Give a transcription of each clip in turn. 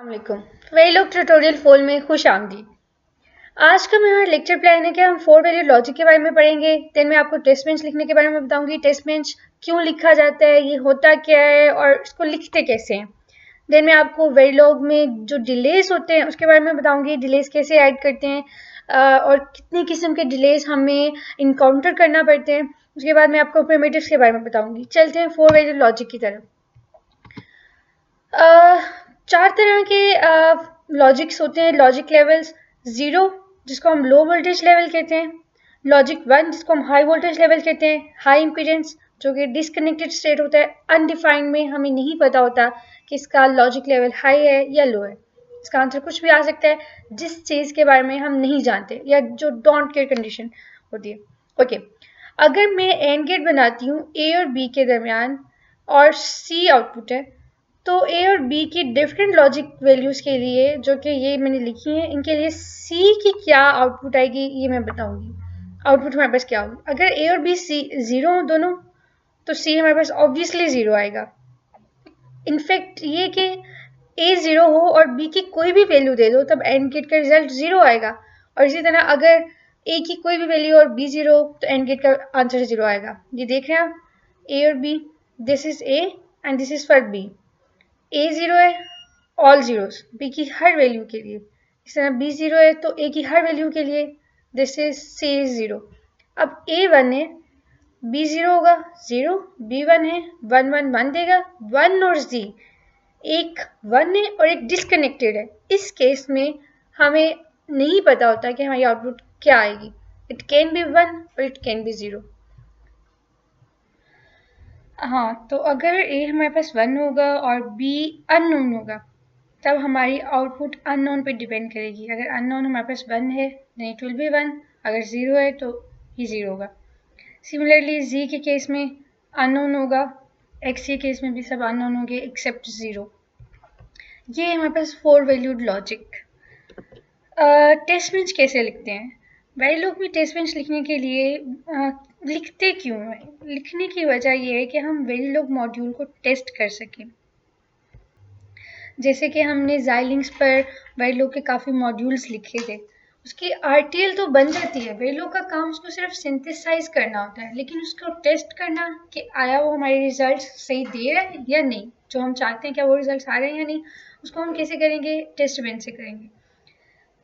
अस्सलामुअलैकुम। वेरीलॉग ट्यूटोरियल 4 में खुश आमदीद। आज का मेरा लेक्चर प्लान है कि हम 4 वैल्यू लॉजिक के बारे में पढ़ेंगे। देन मैं आपको टेस्ट बेंच लिखने के बारे में बताऊंगी, टेस्ट बेंच क्यों लिखा जाता है, ये होता क्या है और इसको लिखते कैसे हैं। देन मैं आपको वेरीलॉग में जो डिलेज होते हैं उसके बारे में बताऊंगी, डिलेज कैसे ऐड करते हैं और कितनी किस्म के डिलेज हमें इनकाउंटर करना पड़ते हैं। उसके बाद मैं आपको प्रिमिटिव्स के बारे में बताऊंगी। चलते हैं 4 वैल्यू लॉजिक की तरफ। चार तरह के लॉजिक्स होते हैं। लॉजिक लेवल्स, ज़ीरो जिसको हम लो वोल्टेज लेवल कहते हैं, लॉजिक वन जिसको हम हाई वोल्टेज लेवल कहते हैं, हाई इम्पीडेंस जो कि डिस्कनेक्टेड स्टेट होता है, अनडिफाइंड में हमें नहीं पता होता कि इसका लॉजिक लेवल हाई है या लो है। इसका आंसर कुछ भी आ सकता है जिस चीज़ के बारे में हम नहीं जानते या जो डोंट केयर कंडीशन होती है। ओके, अगर मैं एंड गेट बनाती हूँ ए और बी के दरमियान और सी आउटपुट है, तो ए और बी की डिफरेंट लॉजिक वैल्यूज के लिए जो कि ये मैंने लिखी है, इनके लिए सी की क्या आउटपुट आएगी ये मैं बताऊंगी। आउटपुट हमारे पास क्या होगी अगर ए और बी सी ज़ीरो हो दोनों, तो सी हमारे पास ऑब्वियसली ज़ीरो आएगा। इनफैक्ट ये कि ए ज़ीरो हो और बी की कोई भी वैल्यू दे दो तब एंड गेट का रिजल्ट ज़ीरो आएगा। और इसी तरह अगर ए की कोई भी वैल्यू और बी ज़ीरो तो एंड गेट का आंसर ज़ीरो आएगा। ये देख रहे हैं आप, ए और B, this is A and this is for B. A zero है, ऑल ज़ीरोस बी की हर वैल्यू के लिए। इस तरह बी ज़ीरो है तो ए की हर वैल्यू के लिए this is C is zero. अब ए वन है, बी ज़ीरो होगा ज़ीरो, बी वन है, वन वन वन देगा, वन और जी, एक वन है और एक डिस्कनेक्टेड है। इस केस में हमें नहीं पता होता कि हमारी आउटपुट क्या आएगी। इट कैन बी वन और इट कैन बी ज़ीरो। हाँ, तो अगर ए हमारे पास वन होगा और बी अननोन होगा तब हमारी आउटपुट अननोन पे डिपेंड करेगी। अगर अननोन हमारे पास वन है then it will be one, अगर ज़ीरो है तो ये ज़ीरो होगा। सिमिलरली जी के केस में अननोन होगा, एक्स के केस में भी सब अननोन होंगे एक्सेप्ट ज़ीरो। ये हमारे पास 4 वैल्यूड लॉजिक। टेस्ट बेंच कैसे लिखते हैं? वेरीलॉग में टेस्ट बेंच लिखने के लिए लिखते क्यों हैं? लिखने की वजह ये है कि हम वेरीलॉग मॉड्यूल को टेस्ट कर सकें। जैसे कि हमने Xilinx पर वेरीलॉग के काफ़ी मॉड्यूल्स लिखे थे, उसकी RTL तो बन जाती है, वेरीलॉग का काम उसको सिर्फ सिंथेसाइज करना होता है, लेकिन उसको टेस्ट करना कि आया वो हमारे रिजल्ट सही दे रहा है या नहीं, जो हम चाहते हैं क्या वो रिजल्ट आ रहे हैं या नहीं, उसको हम कैसे करेंगे? टेस्ट बेंच से करेंगे।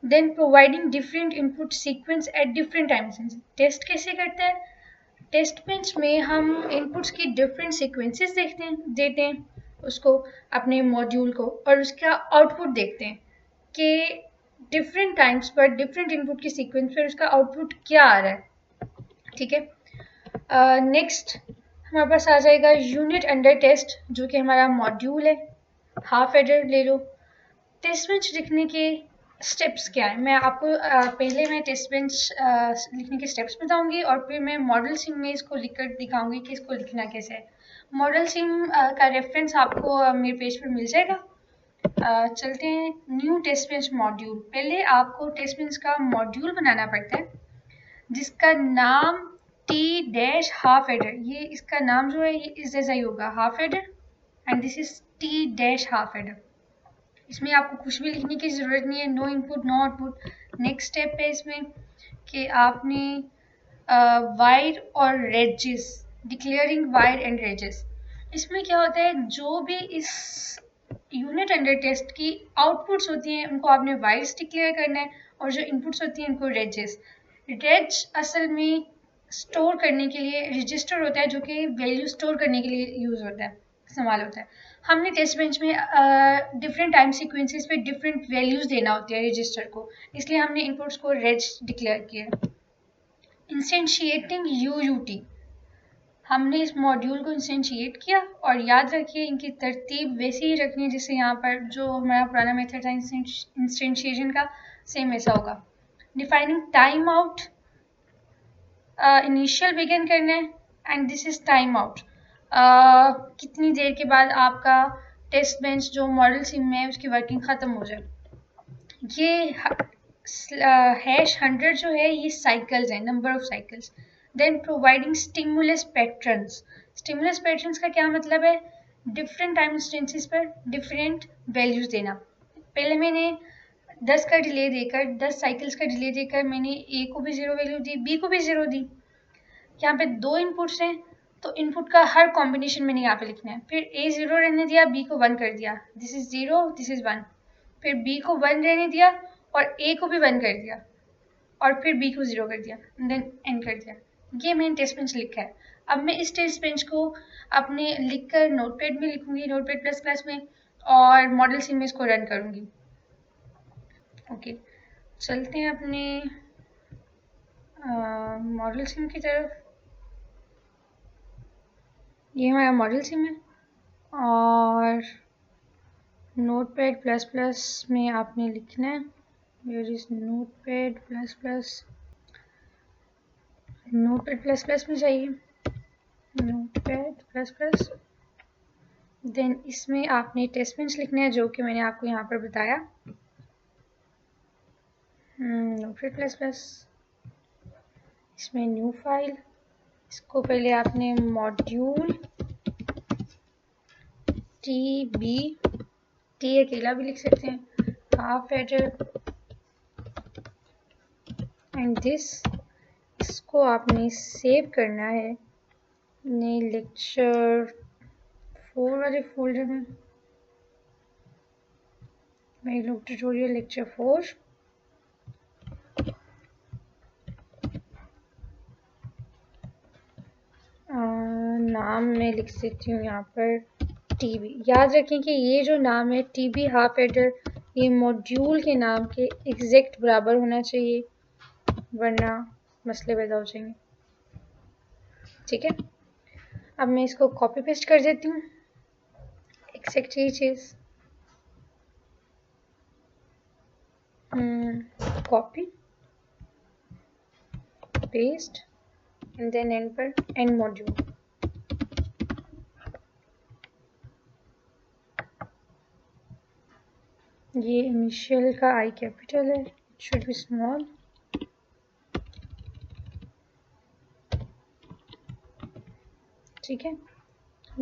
Then providing different input sequence at different times. Test कैसे करते हैं? टेस्ट बेंच में हम इनपुट्स की डिफरेंट सीक्वेंसेस देते हैं उसको, अपने मॉड्यूल को, और उसका आउटपुट देखते हैं कि डिफरेंट टाइम्स पर डिफरेंट इनपुट की सीक्वेंस पर उसका आउटपुट क्या आ रहा है। ठीक है, नेक्स्ट हमारे पास आ जाएगा यूनिट अंडर टेस्ट, जो कि हमारा मॉड्यूल है। हाफ एडर ले लो। टेस्ट बेंच लिखने के स्टेप्स क्या है? मैं आपको पहले मैं टेस्ट बेंच लिखने के स्टेप्स बताऊंगी और फिर मैं मॉडल सिम में इसको लिखकर दिखाऊंगी कि इसको लिखना कैसे है। मॉडल सिम का रेफरेंस आपको मेरे पेज पर मिल जाएगा। चलते हैं न्यू टेस्ट बेंच मॉड्यूल। पहले आपको टेस्ट बेंच का मॉड्यूल बनाना पड़ता है जिसका नाम टी डैश हाफ एडर, ये इसका नाम जो है ये इस जैसा ही होगा, half adder, and this is T dash half adder. इसमें आपको कुछ भी लिखने की ज़रूरत नहीं है, no input no output. Next step है इसमें कि आपने वाइड और raises, declaring wide and raises. इसमें क्या होता है, जो भी इस यूनिट अंडर टेस्ट की आउटपुट्स होती हैं उनको आपने वाइड्स डिक्लेयर करना है और जो इनपुट्स होती हैं उनको रेजेस। रेज असल में स्टोर करने के लिए रजिस्टर होता है जो कि वैल्यू स्टोर करने के लिए यूज़ होता है, इस्तेमाल होता है। हमने टेस्ट बेंच में डिफरेंट टाइम सीक्वेंसेस पे डिफरेंट वैल्यूज़ देना होती है रजिस्टर को, इसलिए हमने इनपुट्स को रेज डिक्लेयर किया। इंस्टेंशिएटिंग यूयूटी, हमने इस मॉड्यूल को इंस्टेंशिएट किया, और याद रखिए इनकी तरतीब वैसे ही रखनी है जैसे यहाँ पर जो हमारा पुराना मेथड था इंस्टेंशिएशन का, सेम ऐसा होगा। Defining time out, initial begin करना है and this is time out, कितनी देर के बाद आपका टेस्ट बेंच जो मॉडल सिम में है उसकी वर्किंग ख़त्म हो जाए। ये हैश 100 जो है ये साइकिल्स है, number of cycles. Then providing stimulus patterns. Stimulus patterns का क्या मतलब है? डिफरेंट टाइम इंस्टेंसेस पर डिफरेंट वैल्यूज देना। पहले मैंने 10 का डिले देकर 10 साइकिल्स का डिले देकर मैंने ए को भी 0 वैल्यू दी, बी को भी 0 दी। यहाँ पे 2 इनपुट्स हैं तो इनपुट का हर कॉम्बिनेशन मैंने यहाँ पे लिखना है। फिर ए 0 रहने दिया, बी को 1 कर दिया, दिस इज 0, दिस इज 1। फिर बी को 1 रहने दिया और ए को भी 1 कर दिया और फिर बी को 0 कर दिया, देन एन कर दिया। ये मैंने टेस्ट बेंच लिखा है। अब मैं इस टेस्ट बेंच को अपने लिखकर नोटपैड में लिखूंगी, नोटपैड प्लस प्लस में, और मॉडल सिम में इसको रन करूंगी। ओके, चलते हैं अपने मॉडल सिम की तरफ। ये हमारा मॉडल सिम है और नोटपैड प्लस प्लस में आपने लिखना है, where is Notepad plus plus, Notepad plus plus में जाइए, नोटपैड प्लस प्लस, देन इसमें आपने टेस्ट बेंच लिखना है जो कि मैंने आपको यहाँ पर बताया, नोटपैड प्लस प्लस, इसमें न्यू फाइल, इसको पहले आपने मॉड्यूल टी बी, टी अकेला भी लिख सकते हैं, हाफ एडर एंड दिस, इसको आपने सेव करना है अपने लेक्चर 4 वाले फोल्डर में, वेरिलोग ट्यूटोरियल लेक्चर 4। नाम मैं लिख सकती हूँ यहाँ पर टीबी। याद रखें कि ये जो नाम है टीबी हाफ एडर, ये मॉड्यूल के नाम के एग्जैक्ट बराबर होना चाहिए, वरना मसले पैदा हो जाएंगे। ठीक है, अब मैं इसको कॉपी पेस्ट कर देती हूँ, एग्जैक्ट ये चीज़, copy paste and then end पर एंड मॉड्यूल। ये इनिशियल का आई कैपिटल है, इट शुड बी स्मॉल, ठीक है।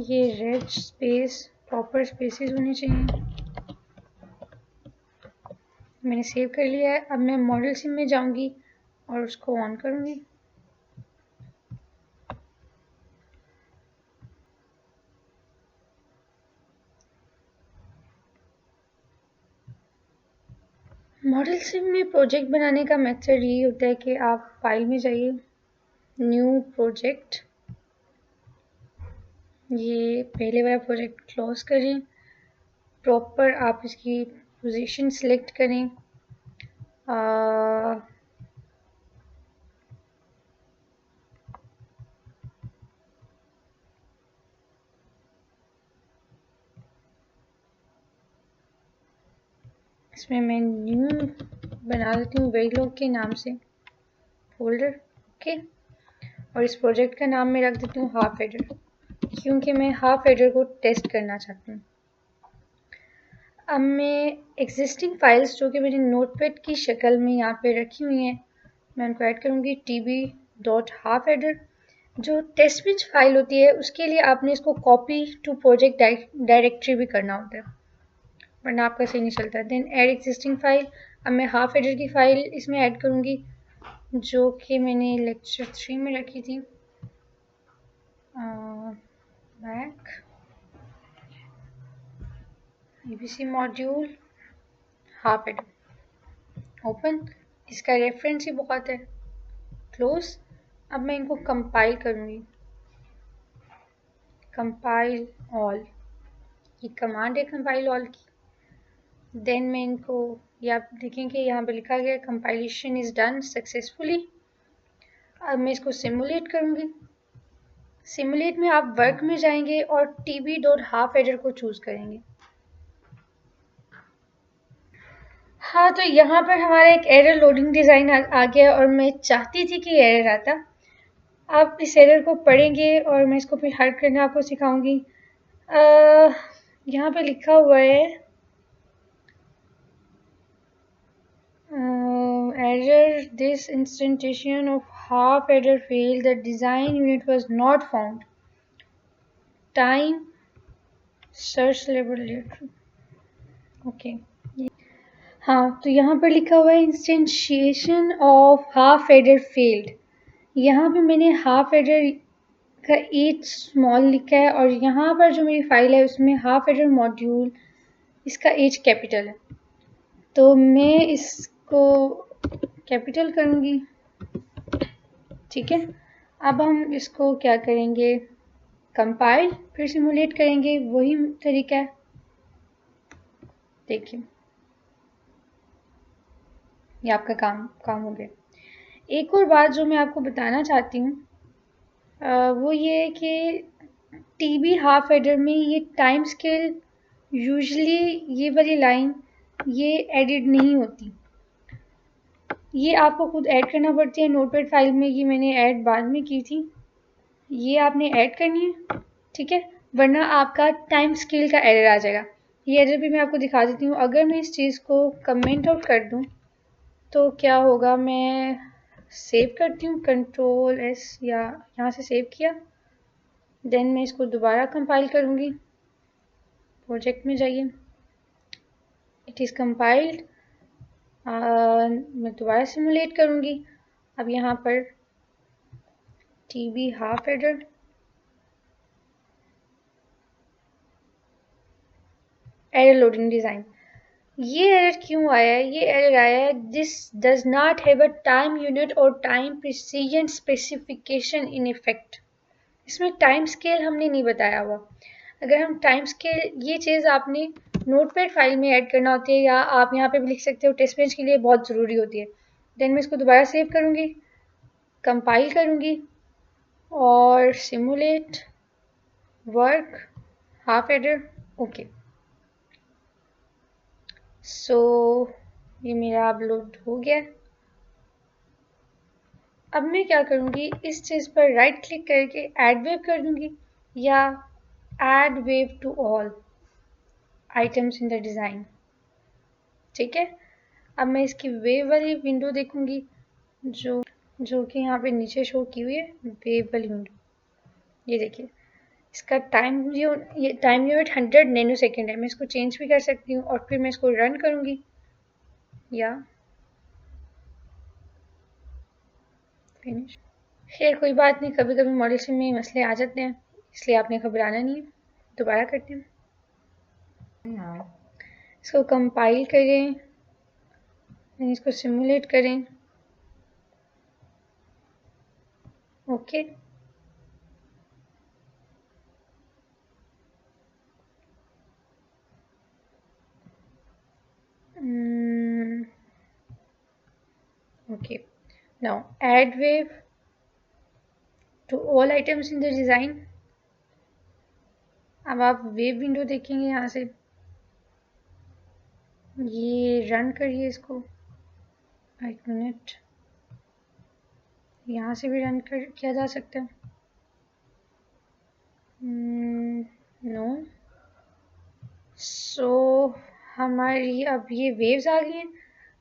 ये रेड स्पेस प्रॉपर स्पेसेस होने चाहिए, मैंने सेव कर लिया है। अब मैं मॉडल सिम में जाऊंगी और उसको ऑन करूंगी। मॉडल सिम में प्रोजेक्ट बनाने का मेथड ये होता है कि आप फाइल में जाइए, न्यू प्रोजेक्ट, ये पहले वाला प्रोजेक्ट क्लोज करें, प्रॉपर आप इसकी पोजीशन सिलेक्ट करें, इसमें मैं न्यू बना देती हूँ वेरिलोग के नाम से फोल्डर, ओके। और इस प्रोजेक्ट का नाम मैं रख देती हूँ हाफ एडर, क्योंकि मैं हाफ एडर को टेस्ट करना चाहती हूँ। अब मैं एग्जिस्टिंग फाइल्स जो कि मेरी नोटपैड की शक्ल में यहाँ पे रखी हुई हैं, मैं उनको ऐड करूँगी, tb.halfadder। जो टेस्ट बेंच फाइल होती है उसके लिए आपने इसको कॉपी टू प्रोजेक्ट डायरेक्टरी भी करना होता है, वरना आपका सही नहीं चलता। देन ऐड एग्जिस्टिंग फाइल, अब मैं हाफ एडर की फाइल इसमें ऐड करूँगी जो कि मैंने लेक्चर 3 में रखी थी, back abc module half adder, open, इसका रेफरेंस ही बहुत है, क्लोज। अब मैं इनको कंपाइल करूँगी, कंपाइल ऑल, ये कमांड है कंपाइल ऑल की। देन मैं इनको, ये आप देखेंगे यहाँ पे लिखा गया कंपाइलेशन इज डन सक्सेसफुली। अब मैं इसको सिमुलेट करूँगी, सिमुलेट में आप वर्क में जाएंगे और tb.halfadder को चूज करेंगे। हाँ, तो यहाँ पर हमारा एक एरर लोडिंग डिज़ाइन आ गया और मैं चाहती थी कि एरर आता। आप इस एरर को पढ़ेंगे और मैं इसको फिर हल करना आपको सिखाऊंगी। यहाँ पे लिखा हुआ है error, this instantiation of half adder failed, the design unit was not found, time search label later, okay। हाँ, तो यहाँ पर लिखा हुआ है इंस्टेंशिएशन ऑफ हाफ एडर फेल्ड। यहाँ पे मैंने हाफ एडर का एच स्मॉल लिखा है और यहाँ पर जो मेरी फाइल है उसमें हाफ एडर मॉड्यूल इसका एच कैपिटल है, तो मैं इसको कैपिटल करूँगी। ठीक है, अब हम इसको क्या करेंगे, कंपाइल, फिर सिमुलेट करेंगे, वही तरीका है। देखिए ये आपका काम हो गया। एक और बात जो मैं आपको बताना चाहती हूँ वो ये है कि टीबी हाफ एडर में ये टाइम स्केल यूजुअली ये वाली लाइन ये एडिट नहीं होती, ये आपको खुद ऐड करना पड़ती है। नोटपैड फाइल में ये मैंने ऐड बाद में की थी, ये आपने ऐड करनी है। ठीक है, वरना आपका टाइम स्केल का एरर आ जाएगा। ये एरर भी मैं आपको दिखा देती हूँ। अगर मैं इस चीज़ को कमेंट आउट कर दूँ तो क्या होगा, मैं सेव करती हूँ कंट्रोल एस या यहाँ से सेव किया, देन मैं इसको दोबारा कंपाइल करूँगी। प्रोजेक्ट में जाइए, इट इज़ कंपाइल्ड, मैं दोबारा सिमुलेट करूँगी। अब यहाँ पर TB half adder, error loading design, ये एरर क्यों आया है? ये एरर आया है this does not have a time unit और time precision specification in effect. इसमें टाइम स्केल हमने नहीं बताया हुआ। अगर हम टाइम स्केल, ये चीज़ आपने नोटपैड फाइल में ऐड करना होती है, या आप यहाँ पे भी लिख सकते हो, टेस्ट बेंच के लिए बहुत ज़रूरी होती है। देन मैं इसको दोबारा सेव करूँगी, कंपाइल करूँगी और simulate work half adder, okay. So ये मेरा अपलोड हो गया। अब मैं क्या करूँगी, इस चीज़ पर राइट क्लिक करके ऐड वेव कर दूँगी, या add wave to all items in the design. ठीक है, अब मैं इसकी वेव वाली विंडो देखूँगी, जो कि यहाँ पे नीचे शो की हुई है, वेव वाली विंडो। ये देखिए, इसका ये टाइम यूनिट 100 नैनो सेकेंड है। मैं इसको चेंज भी कर सकती हूँ और फिर मैं इसको रन करूँगी, या फिनिश। खैर कोई बात नहीं, कभी कभी मॉडल में मसले आ जाते हैं, इसलिए आपने घबराना नहीं है। दोबारा करते हैं, इसको कंपाइल करें, इसको सिमुलेट करें, okay. Okay, now add wave to all items in the design। अब आप वेव विंडो देखेंगे यहाँ से, ये रन करिए इसको, एक मिनट, यहाँ से भी रन किया जा सकता है। नो, सो हमारी अब ये वेव्स आ गई हैं।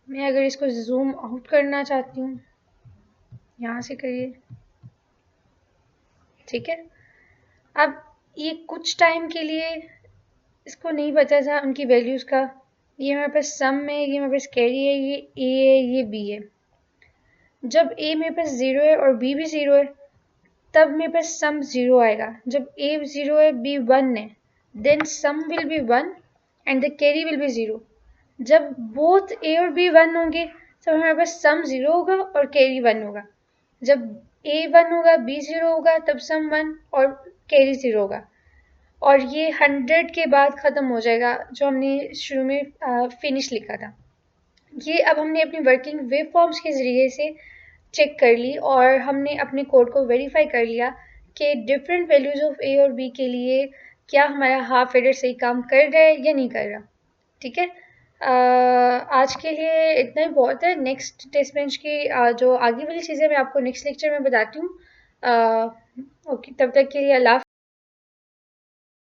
मैं अगर इसको जूम आउट करना चाहती हूँ, यहाँ से करिए, ठीक है। अब ये कुछ टाइम के लिए इसको नहीं पता था उनकी वैल्यूज़ का, ये मेरे पास सम है, ये मेरे पास कैरी है, ये ए है, ये बी है। जब ए मेरे पास 0 है और बी भी 0 है, तब मेरे पास सम 0 आएगा। जब ए 0 है, बी 1 है, then sum will be 1 and the carry will be 0। जब बोथ ए और बी 1 होंगे, तब हमारे पास सम 0 होगा और कैरी 1 होगा। जब ए 1 होगा, बी 0 होगा, तब सम 1 और कैरी 0 होगा। और ये 100 के बाद ख़त्म हो जाएगा, जो हमने शुरू में फिनिश लिखा था। ये अब हमने अपनी वर्किंग वेव फॉर्म्स के ज़रिए से चेक कर ली और हमने अपने कोड को वेरीफाई कर लिया कि डिफरेंट वैल्यूज़ ऑफ ए और बी के लिए क्या हमारा हाफ एडर सही काम कर रहा है या नहीं कर रहा। ठीक है, आज के लिए इतना ही बहुत है। नेक्स्ट टेस्ट बेंच की जो आगे वाली चीज़ें मैं आपको नेक्स्ट लेक्चर में बताती हूँ। ओके, तब तक के लिए अल्लाह।